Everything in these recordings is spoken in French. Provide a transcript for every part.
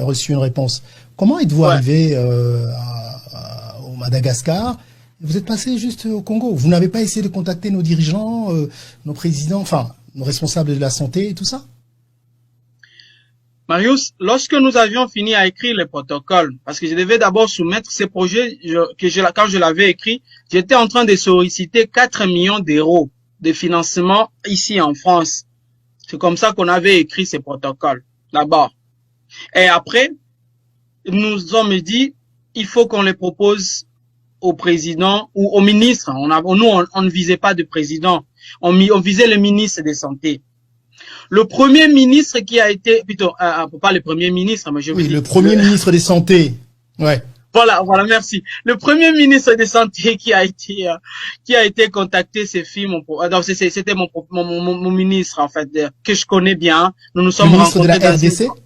reçu une réponse. Comment êtes-vous arrivé au Madagascar? Vous êtes passé juste au Congo. Vous n'avez pas essayé de contacter nos dirigeants, nos présidents, enfin, nos responsables de la santé et tout ça? Marius, lorsque nous avions fini à écrire le protocole, parce que je devais d'abord soumettre ces projets quand je l'avais écrit, j'étais en train de solliciter 4 millions d'euros de financement ici en France. C'est comme ça qu'on avait écrit ces protocoles, d'abord. Et après, nous sommes dit, il faut qu'on les propose au président ou au ministre. On ne visait pas de président. On visait le ministre des Santé. Le premier ministre qui a été, plutôt, pas le premier ministre, mais je veux dire. Le premier ministre des Santé. Ouais. Voilà, merci. Le premier ministre des Santé qui a été contacté, c'était mon ministre, en fait, que je connais bien. Nous nous sommes rencontrés. Le ministre de la RDC?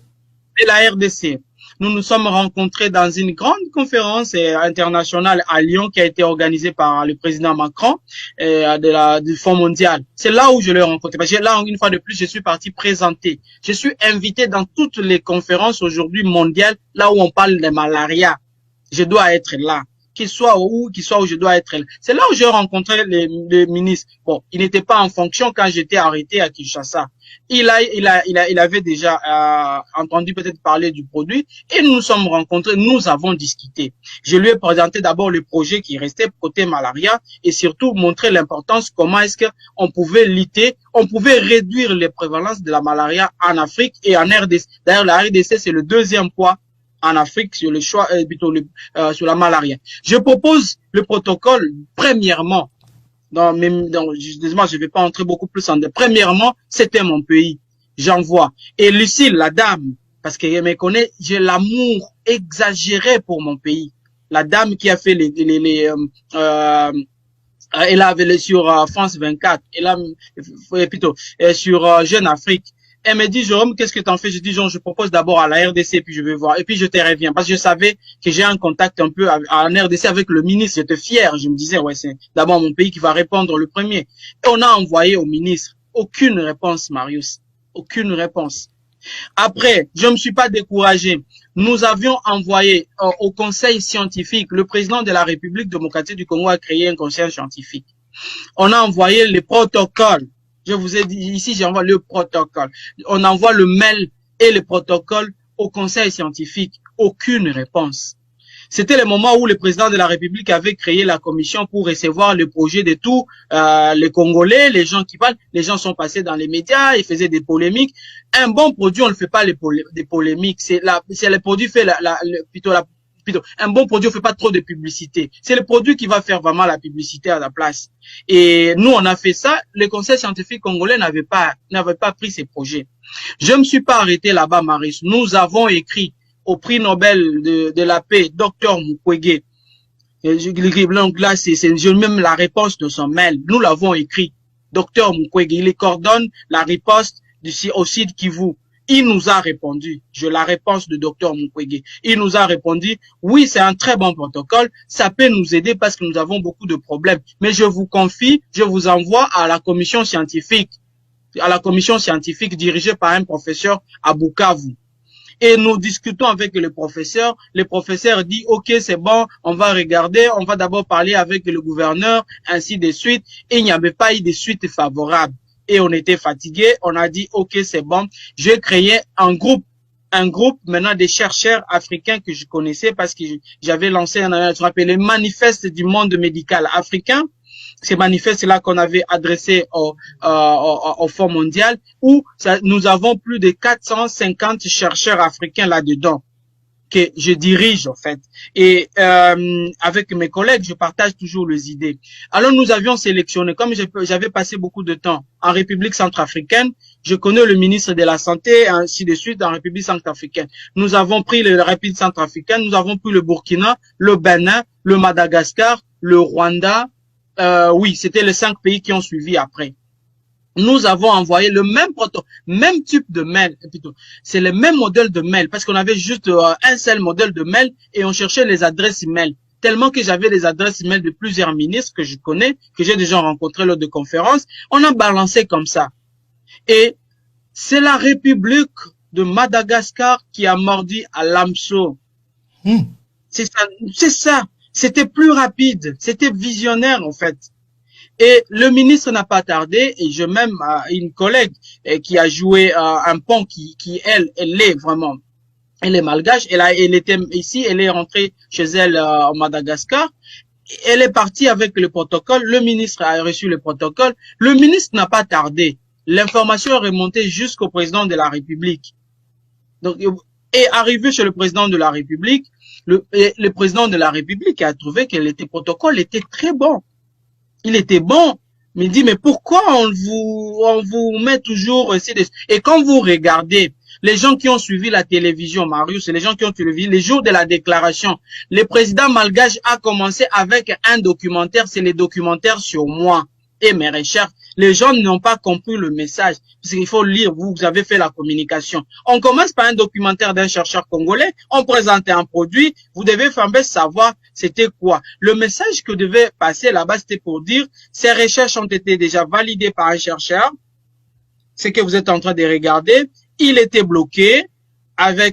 De la RDC. Nous nous sommes rencontrés dans une grande conférence internationale à Lyon qui a été organisée par le président Macron du Fonds mondial. C'est là où je l'ai rencontré. Parce que là, une fois de plus, je suis parti présenter. Je suis invité dans toutes les conférences aujourd'hui mondiales, là où on parle de malaria. Je dois être là. Qu'il soit où je dois être là. C'est là où j'ai rencontré le ministre. Bon, il n'était pas en fonction quand j'étais arrêté à Kinshasa. Il avait déjà entendu peut-être parler du produit et nous nous sommes rencontrés, nous avons discuté. Je lui ai présenté d'abord le projet qui restait côté malaria et surtout montrer l'importance, comment est-ce qu'on pouvait lutter, on pouvait réduire les prévalences de la malaria en Afrique et en RDC. D'ailleurs, la RDC, c'est le deuxième poids en Afrique sur le choix, sur la malaria. Je propose le protocole, premièrement. Justement, je vais pas entrer beaucoup plus en détail. Premièrement, c'était mon pays. J'envoie. Et Lucille, la dame, parce qu'elle me connaît, j'ai l'amour exagéré pour mon pays. La dame qui a fait elle avait sur France 24, sur Jeune Afrique. Elle me dit, Jérôme, qu'est-ce que t'en fais? Je dis, Jean, je propose d'abord à la RDC, puis je vais voir. Et puis je te reviens. Parce que je savais que j'ai un contact un peu en RDC avec le ministre. J'étais fier. Je me disais, ouais, c'est d'abord mon pays qui va répondre le premier. Et on a envoyé au ministre. Aucune réponse, Marius. Aucune réponse. Après, je me suis pas découragé. Nous avions envoyé au conseil scientifique. Le président de la République démocratique du Congo a créé un conseil scientifique. On a envoyé les protocoles. Je vous ai dit, ici, j'envoie le protocole. On envoie le mail et le protocole au conseil scientifique. Aucune réponse. C'était le moment où le président de la République avait créé la commission pour recevoir le projet de tous les Congolais, les gens qui parlent. Les gens sont passés dans les médias, ils faisaient des polémiques. Un bon produit, on ne fait pas des polémiques. C'est le produit fait un bon produit, on fait pas trop de publicité. C'est le produit qui va faire vraiment la publicité à la place. Et nous, on a fait ça. Le conseil scientifique congolais n'avait pas pris ces projets. Je me suis pas arrêté là-bas, Maris. Nous avons écrit au prix Nobel de la paix, Dr Mukwege. Donc là, j'ai même la réponse de son mail. Nous l'avons écrit. Dr Mukwege, il coordonne la riposte au Sud Kivu. Il nous a répondu, la réponse de Dr Mukwege. Il nous a répondu, oui, c'est un très bon protocole, ça peut nous aider parce que nous avons beaucoup de problèmes. Mais je vous confie, je vous envoie à la commission scientifique dirigée par un professeur à Bukavu. Et nous discutons avec le professeur dit, ok, c'est bon, on va regarder, on va d'abord parler avec le gouverneur, ainsi de suite. Et il n'y avait pas eu de suite favorable. Et on était fatigué, on a dit, ok, c'est bon. J'ai créé un groupe maintenant des chercheurs africains que je connaissais parce que j'avais lancé ce qu'on appelle le manifeste du monde médical africain. Ces manifestes-là qu'on avait adressés au Fonds mondial où nous avons plus de 450 chercheurs africains là-dedans que je dirige en fait. Et avec mes collègues, je partage toujours les idées. Alors nous avions sélectionné, comme j'avais passé beaucoup de temps en République centrafricaine, je connais le ministre de la Santé, ainsi de suite, en République centrafricaine. Nous avons pris la République centrafricaine, nous avons pris le Burkina, le Bénin, le Madagascar, le Rwanda. Oui, c'était les 5 pays qui ont suivi après. Nous avons envoyé le même type de mail, plutôt. C'est le même modèle de mail, parce qu'on avait juste un seul modèle de mail et on cherchait les adresses email. Tellement que j'avais les adresses email de plusieurs ministres que je connais, que j'ai déjà rencontrés lors de conférences, on a balancé comme ça. Et c'est la République de Madagascar qui a mordu à l'hameçon. C'est ça. C'était plus rapide. C'était visionnaire, en fait. Et le ministre n'a pas tardé, et je même une collègue qui a joué un pont qui elle est vraiment, elle est malgache, elle était ici, elle est rentrée chez elle en Madagascar, elle est partie avec le protocole, le ministre a reçu le protocole, le ministre n'a pas tardé, l'information est remontée jusqu'au président de la République. Donc, et arrivé chez le président de la République, le président de la République a trouvé que le protocole était très bon. Il était bon, mais il dit, mais pourquoi on vous met toujours ici? Et quand vous regardez, les gens qui ont suivi la télévision, Marius, les gens qui ont suivi les jours de la déclaration, le président malgache a commencé avec un documentaire, c'est les documentaires sur moi et mes recherches. Les gens n'ont pas compris le message, parce qu'il faut lire, vous avez fait la communication. On commence par un documentaire d'un chercheur congolais, on présente un produit, vous devez savoir c'était quoi. Le message que devait passer là-bas, c'était pour dire, ces recherches ont été déjà validées par un chercheur, ce que vous êtes en train de regarder, il était bloqué,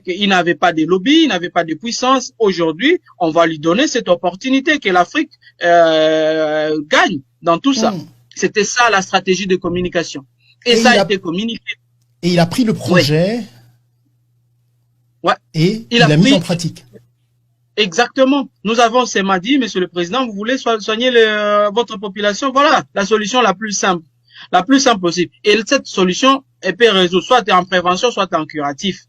il n'avait pas de lobby, il n'avait pas de puissance. Aujourd'hui, on va lui donner cette opportunité que l'Afrique gagne dans tout ça. C'était ça la stratégie de communication. Et ça a été communiqué. Et il a pris le projet et il l'a mis en pratique. Exactement. Nous avons dit, Monsieur le Président, vous voulez soigner votre population, voilà la solution la plus simple possible. Et cette solution, elle peut résoudre soit en prévention, soit en curatif.